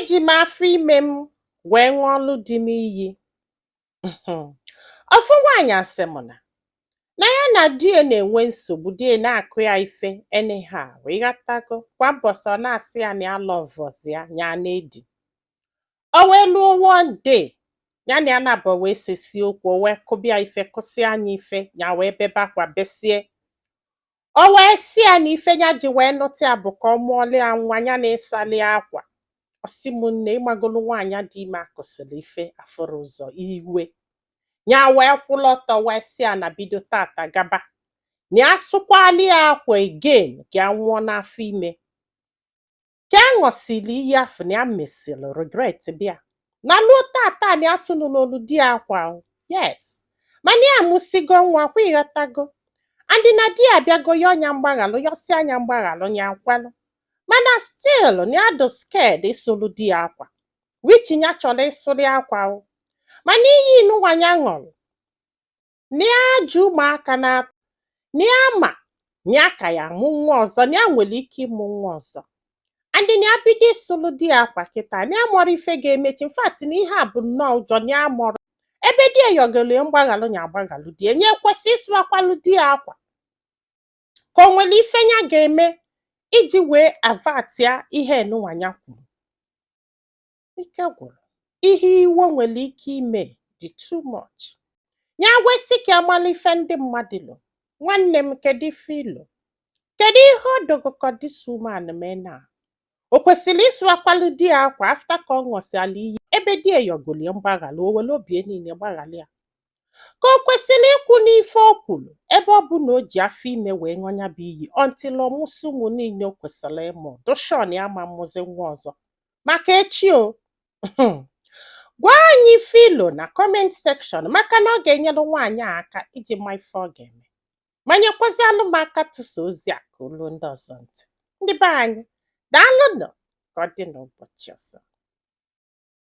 iji m afọ ime m wee ṅụọ ọlụ dị m iyi. Ofu nwaanyị asị m na ya na di ya na-enwe nsogbu, di ya na-akụ ya ife anyhow, ịghọtago, kwa mbọsị ọ na-asị ya na ya lọvọzi ya, ya na-edi. O wee luo one day, ya na ya na-abụ wee sesie okwu, o wee kụbịa ife, kụsịa anya ife, ya wee bebe akwa besie. O wee si ya na ife ya ji wee nụta ya bụ ka ọ mụọlị ya nwa, ya na-ịsalị ya akwa. Ọ sị m, nne, ịmagolu nwaanyị dị ime akụsịrị ife afụrụ ụzọ iwe. Ya wee kwụlụ ọtọ wee si ya na bido tata gaba na ya sụkwalị ya akwa again ka ya nwụọ n'afọ ime. Ka ya ṅụsịrị iyi afọ na ya mesịrị regret bịa na luo tata na ya sụnụlụ di ya akwa. Yes, mana ya mụsigo nwa, kwa ịghọtago, andị na di ya abịago ya ọnya mgbaghalụ, yọsi anya mgbaghalụ, ya kwelụ, mana still na ya dị scared ịsụlụ di ya akwa, which ya chọrọ ịsụlụ akwa. Mana iyi nụnwanya ṅụrụ na ya ji ụmụaka na ya ma ya ka ya mụ nwa ọzọ, na ya nwere ike ịmụ nwa ọzọ, andị na ya bido ịsụlụ di ya akwa kịta, na ya mụrụ ife ga-emechi. In fact, na ihe a bụ nnọọ ụjọ na ya mụrụ ebe di ya yọgolo ya mgbaghalụ, ya agbaghalụ di ya, nye kwesị ịsụakwalụ di ya akwa ka o nwere ife ya ga-eme iji wee avatia ihe nụnwanya kwuru. Ike gwụrụ, ihe iwe nwere ike ime dị too much. Ya wesị ka amala ife ndị mmadụ lụ. Nwanne m, kedu ife ilo? Kedu ihe o dogokọ this woman mee na? O kwesịrị ịsụakwalụ di ya akwa afta ka ọ ṅụsịala iyi ebe di ya yọgolo ya mgbaghalụ, o were obi niile gbaghalị ya? Ka o kwesịrị ikwu n'ife o kwuru ebe ọ bụ na o ji afọ ime wee ṅụnya bụ iyi until ọ mụsị ụmụ niile o kwesịrị ịmụ, doshon ya ma mụzi nwa ọzọ maka echi o. Gwa anyị ife ilo na comment section, maka na ọ ga-enyere nwaanyị a aka iji ma ife ọ ga-eme, ma nyekwazi alụmaka tụsa ozi a ka olu ndị ọzọ ntị. Ndị be anyị, daalụnụ, ka ọ dị n'ụbọchị ọzọ.